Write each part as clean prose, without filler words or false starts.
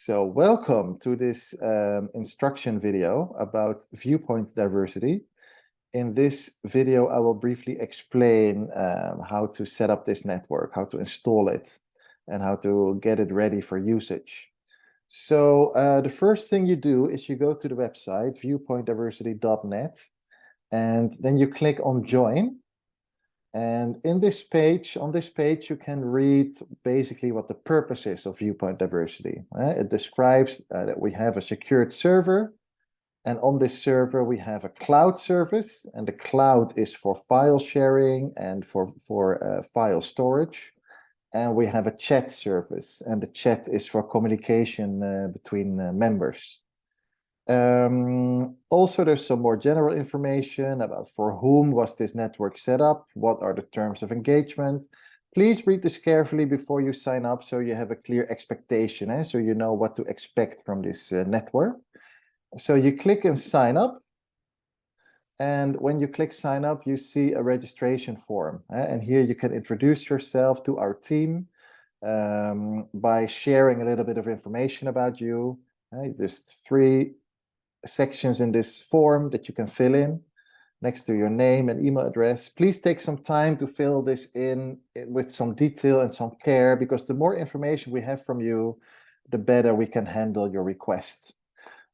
So welcome to this instruction video about viewpoint diversity. In this video, I will briefly explain how to set up this network, how to install it, and how to get it ready for usage. So the first thing you do is you go to the website, viewpointdiversity.net, and then you click on Join. And on this page, you can read basically what the purpose is of viewpoint diversity. It describes that we have a secured server, and on this server we have a cloud service, and the cloud is for file sharing and for file storage. And we have a chat service, and the chat is for communication between members. Also, there's some more general information about for whom was this network set up, what are the terms of engagement. Please read this carefully before you sign up so you have a clear expectation, so you know what to expect from this network. So you click and sign up. And when you click sign up, you see a registration form. And here you can introduce yourself to our team by sharing a little bit of information about you. There's 3 sections in this form that you can fill in next to your name and email address. Please take some time to fill this in with some detail and some care, because the more information we have from you, the better we can handle your request.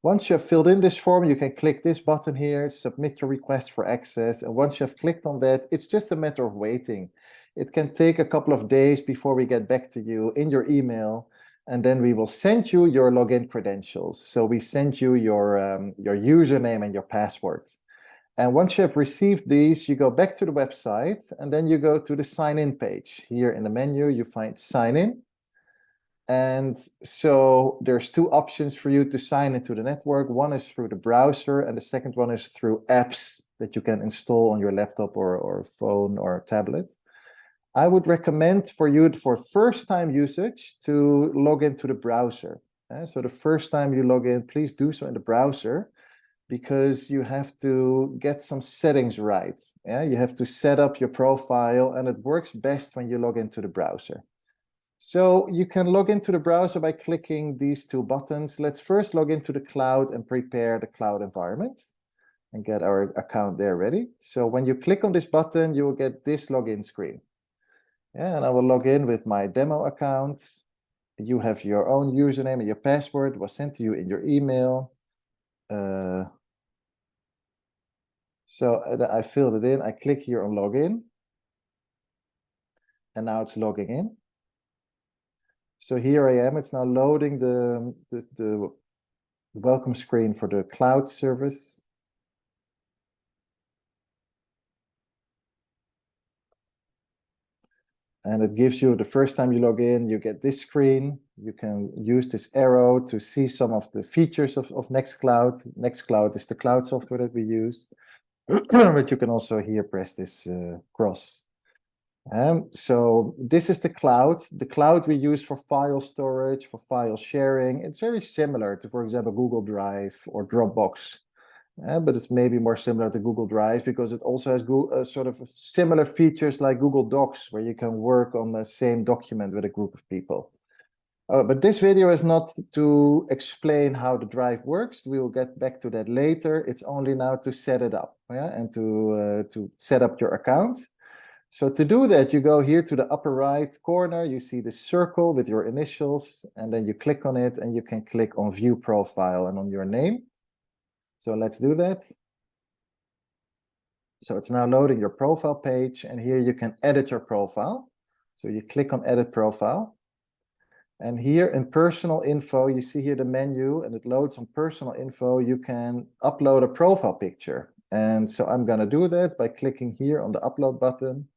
Once you have filled in this form, you can click this button here, submit your request for access. And once you have clicked on that, it's just a matter of waiting. It can take a couple of days before we get back to you in your email. And then we will send you your login credentials. So we send you your username and your password. And once you have received these, you go back to the website, and then you go to the sign in page. Here in the menu, you find sign in. And so there's 2 options for you to sign into the network. One is through the browser, and the second one is through apps that you can install on your laptop or phone or tablet. I would recommend for you, for first-time usage, to log into the browser. So the first time you log in, please do so in the browser, because you have to get some settings right. You have to set up your profile, and it works best when you log into the browser. So you can log into the browser by clicking these 2 buttons. Let's first log into the cloud and prepare the cloud environment and get our account there ready. So when you click on this button, you will get this login screen. And I will log in with my demo account. You have your own username, and your password was sent to you in your email. So I filled it in. I click here on login. And now it's logging in. So here I am. It's now loading the welcome screen for the cloud service. And it gives you, the first time you log in, you get this screen. You can use this arrow to see some of the features of Nextcloud. Nextcloud is the cloud software that we use. But you can also here press this cross. So this is the cloud. The cloud we use for file storage, for file sharing. It's very similar to, for example, Google Drive or Dropbox. But it's maybe more similar to Google Drive because it also has sort of similar features like Google Docs, where you can work on the same document with a group of people. But this video is not to explain how the drive works. We will get back to that later. It's only now to set it up, and to set up your account. So to do that, you go here to the upper right corner. You see the circle with your initials, and then you click on it, and you can click on View Profile and on your name. So let's do that. So it's now loading your profile page, and here you can edit your profile. So you click on Edit Profile. And here in Personal Info, you see here the menu, and it loads on Personal Info. You can upload a profile picture. And so I'm going to do that by clicking here on the Upload button.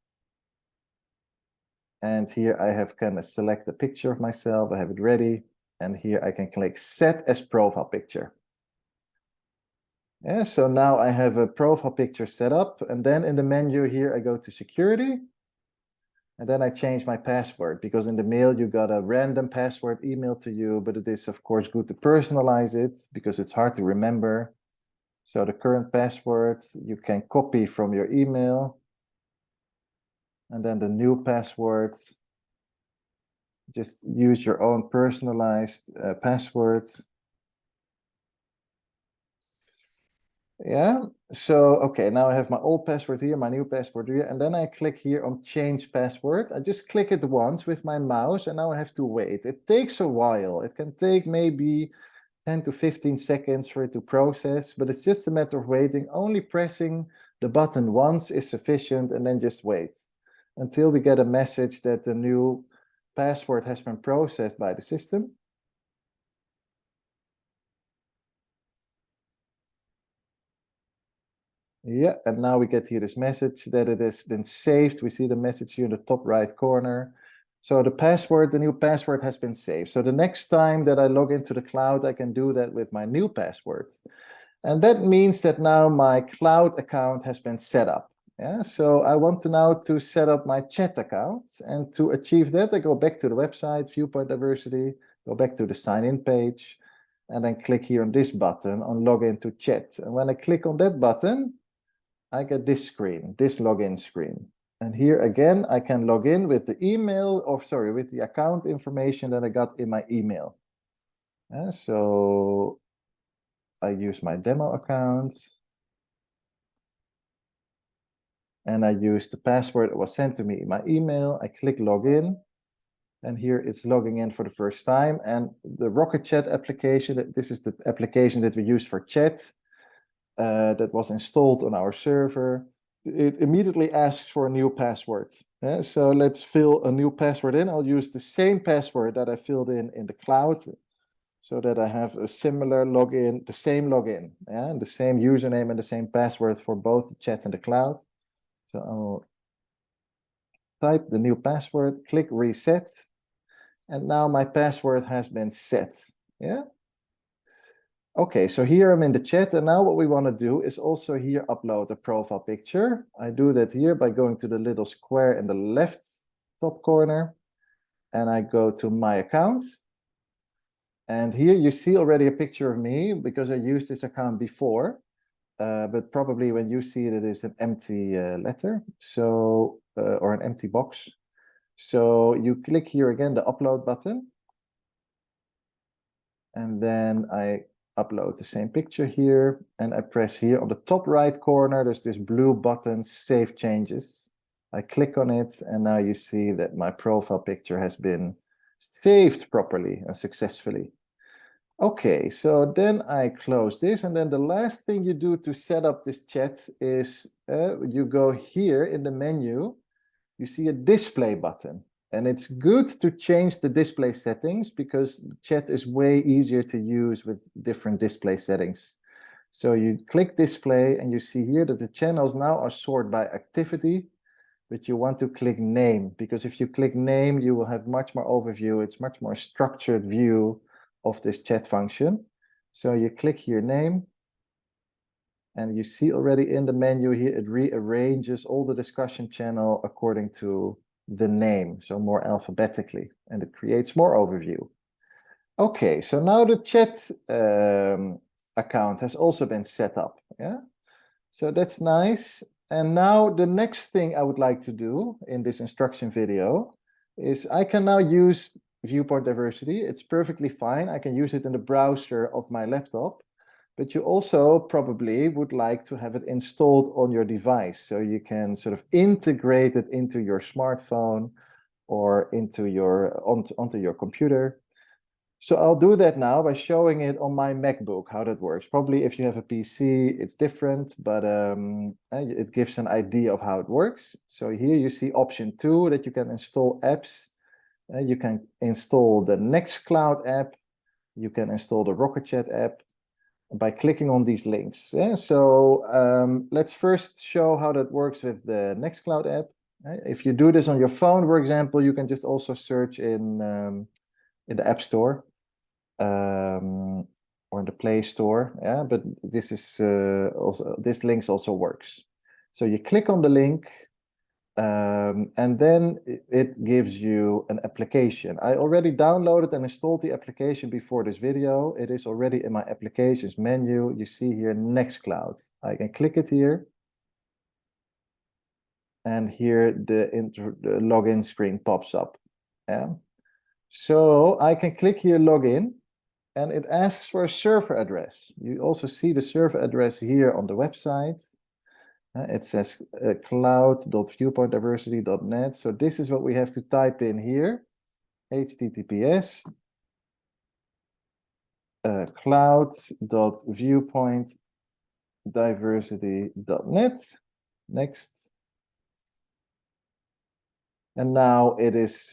And here I have kind of select a picture of myself. I have it ready. And here I can click Set as Profile Picture. So now I have a profile picture set up, and then in the menu here I go to security, and then I change my password, because in the mail you got a random password emailed to you, but it is of course good to personalize it because it's hard to remember. So the current password you can copy from your email, and then the new password Just use your own personalized password. Yeah, so okay, now I have my old password here, my new password here, and then I click here on change password. I just click it once with my mouse, and now I have to wait. It takes a while. It can take maybe 10 to 15 seconds for it to process, but it's just a matter of waiting. Only pressing the button once is sufficient, and then just wait until we get a message that the new password has been processed by the system. Yeah, and now we get here this message that it has been saved. We see the message here in the top right corner. So the new password has been saved. So the next time that I log into the cloud, I can do that with my new password. And that means that now my cloud account has been set up. Yeah, so I want to now to set up my chat account. And to achieve that, I go back to the website, Viewpoint Diversity, go back to the sign in page, and then click here on this button on login to chat. And when I click on that button, I get this screen, this login screen. And here again, I can log in with the email, or sorry, with the account information that I got in my email. So I use my demo account. And I use the password that was sent to me in my email. I click login. And here it's logging in for the first time. And the Rocket Chat application, this is the application that we use for chat. That was installed on our server. It immediately asks for a new password. So let's fill a new password in. I'll use the same password that I filled in the cloud so that I have a similar login, the same login, and the same username and the same password for both the chat and the cloud. So I'll type the new password, click reset, and now my password has been set. Yeah. Okay, so here I'm in the chat, and now what we want to do is also here upload a profile picture. I do that here by going to the little square in the left top corner, and I go to my account. And here you see already a picture of me because I used this account before, but probably when you see it, it is an empty letter, so or an empty box. So you click here again, the upload button, and then I upload the same picture here, and I press here on the top right corner, there's this blue button, Save Changes. I click on it, and now you see that my profile picture has been saved properly and successfully. Okay, so then I close this, and then the last thing you do to set up this chat is you go here in the menu, you see a display button. And it's good to change the display settings because chat is way easier to use with different display settings. So you click display and you see here that the channels now are sorted by activity, but you want to click name because if you click name, you will have much more overview. It's much more structured view of this chat function. So you click here name, and you see already in the menu here, it rearranges all the discussion channel according to the name, so more alphabetically, and it creates more overview. Okay, so now the chat account has also been set up. Yeah, so that's nice. And now the next thing I would like to do in this instruction video is I can now use Viewpoint Diversity. It's perfectly fine. I can use it in the browser of my laptop. But you also probably would like to have it installed on your device so you can sort of integrate it into your smartphone or into your onto your computer. So I'll do that now by showing it on my MacBook, how that works. Probably if you have a PC, it's different, but it gives an idea of how it works. So here you see option 2 that you can install apps. You can install the Nextcloud app. You can install the Rocket Chat app by clicking on these links. So let's first show how that works with the Nextcloud app. If you do this on your phone, for example, you can just also search in the App Store or in the Play Store. Yeah, but this is also this link also works. So you click on the link. And then it gives you an application. I already downloaded and installed the application before this video. It is already in my applications menu. You see here Nextcloud. I can click it here. And here the login screen pops up. Yeah. So I can click here, login, and it asks for a server address. You also see the server address here on the website. It says cloud.viewpointdiversity.net. So this is what we have to type in here. HTTPS cloud.viewpointdiversity.net. Next. And now it is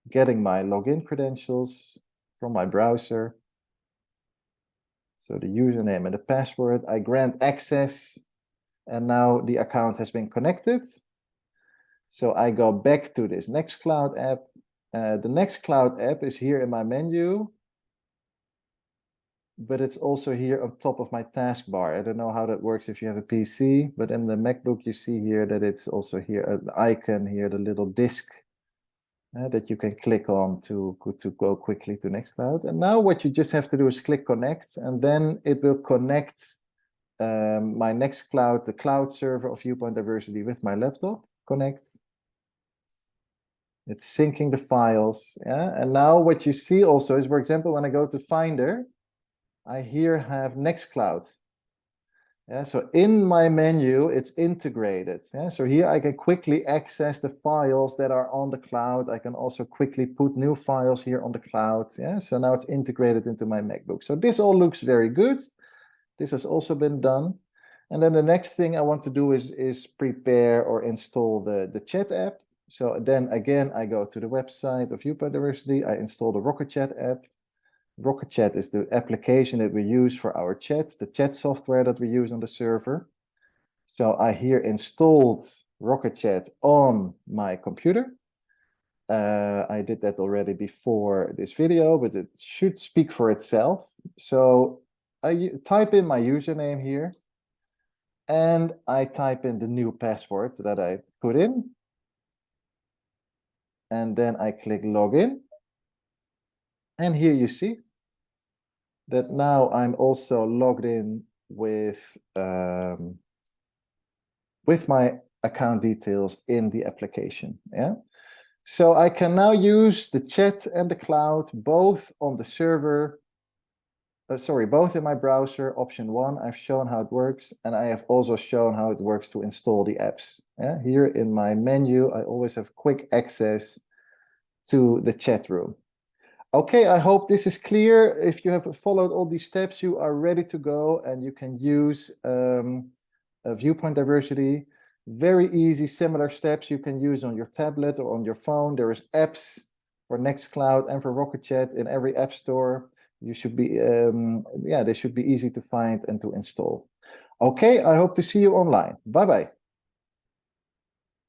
getting my login credentials from my browser. So the username and the password, I grant access, and now the account has been connected. So I go back to this Nextcloud app. The Nextcloud app is here in my menu, but it's also here on top of my taskbar. I don't know how that works if you have a PC, but in the MacBook, you see here that it's also here, an icon here, the little disk that you can click on to go quickly to Nextcloud. And now what you just have to do is click connect, and then it will connect my Nextcloud, the cloud server of Viewpoint Diversity, with my laptop. Connect. It's syncing the files. Yeah. And now what you see also is, for example, when I go to Finder, I here have Nextcloud. Yeah, so in my menu, it's integrated. Yeah, so here I can quickly access the files that are on the cloud. I can also quickly put new files here on the cloud. Yeah, so now it's integrated into my MacBook. So this all looks very good. This has also been done. And then the next thing I want to do is prepare or install the chat app. So then again, I go to the website of Viewpoint Diversity. I install the Rocket Chat app. Rocket Chat is the application that we use for our chat, the chat software that we use on the server. So I here installed Rocket Chat on my computer. I did that already before this video, but it should speak for itself. So I type in my username here, and I type in the new password that I put in. And then I click login. And here you see that now I'm also logged in with my account details in the application. Yeah. So I can now use the chat and the cloud both on the server. Both in my browser. Option 1, I've shown how it works, and I have also shown how it works to install the apps. Yeah. Here in my menu, I always have quick access to the chat room. Okay, I hope this is clear. If you have followed all these steps, you are ready to go, and you can use Viewpoint Diversity. Very easy, similar steps you can use on your tablet or on your phone. There is apps for Nextcloud and for Rocket Chat in every app store. You should be, they should be easy to find and to install. Okay, I hope to see you online. Bye-bye.